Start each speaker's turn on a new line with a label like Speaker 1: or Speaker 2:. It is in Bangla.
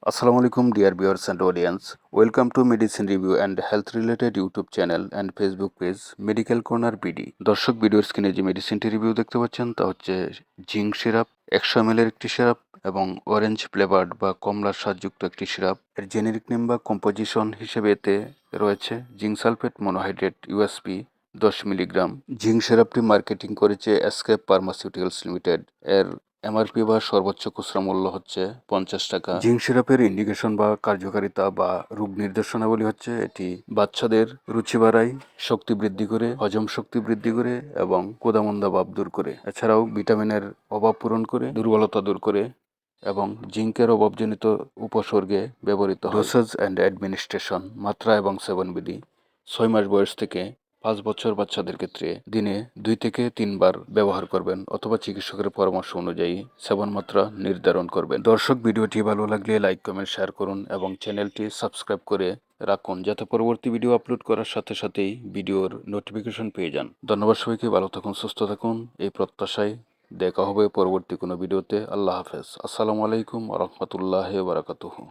Speaker 1: Assalamu alaikum dear viewers and audience. Welcome to Medicine Review and Health Related YouTube channel and Facebook page Medical Corner BD. দর্শক ভিডিওর স্ক্রিনে যে মেডিসিনটি রিভিউ দেখতে পাচ্ছেন তা হচ্ছে জিঙ্ক সিরাপ 100 ml এর একটি সিরাপ এবং অরেঞ্জ ফ্লেভার্ড বা কমলার স্বাদযুক্ত একটি সিরাপ। এর জেনেরিক নেম বা কম্পোজিশন হিসেবে এতে রয়েছে zinc sulphate monohydrate USP 10 milligram. Zinc সিরাপটি মার্কেটিং করেছে এসকেপ ফার্মাসিউটিক্যালস লিমিটেড। এর এমআরপি বা সর্বোচ্চ খুচরা মূল্য হচ্ছে 50 টাকা। জিঙ্ক সিরাপের ইন্ডিকেশন বা কার্যকারিতা বা রোগ নির্দেশনাবলী হচ্ছে এটি বাচ্চাদের রুচি বাড়ায়, শক্তি বৃদ্ধি করে, হজম শক্তি বৃদ্ধি করে এবং ক্ষুধামন্দা ভাব দূর করে। এছাড়াও ভিটামিনের অভাব পূরণ করে, দুর্বলতা দূর করে এবং জিঙ্কের অভাবজনিত উপসর্গে ব্যবহৃত হয়। ডোসেজ অ্যান্ড অ্যাডমিনিস্ট্রেশন, মাত্রা এবং সেবনবিধি 6 মাস বয়স থেকে 5 বছর বাচ্চাদের ক্ষেত্রে দিনে 2 থেকে 3 বার ব্যবহার করবেন অথবা চিকিৎসকের পরামর্শ অনুযায়ী সেবন মাত্রা নির্ধারণ করবেন। দর্শক ভিডিওটি ভালো লাগলে লাইক কমেন্ট শেয়ার করুন এবং চ্যানেলটি সাবস্ক্রাইব করে রাখুন যাতে পরবর্তী ভিডিও আপলোড করার সাথে সাথেই ভিডিওর নোটিফিকেশন পেয়ে যান। ধন্যবাদ সবাইকে, ভালো থাকুন, সুস্থ থাকুন এই প্রত্যাশায় দেখা হবে পরবর্তী কোনো ভিডিওতে। আল্লাহ হাফেজ। আসসালামু আলাইকুম ওয়া রাহমাতুল্লাহি ওয়া বারাকাতুহু।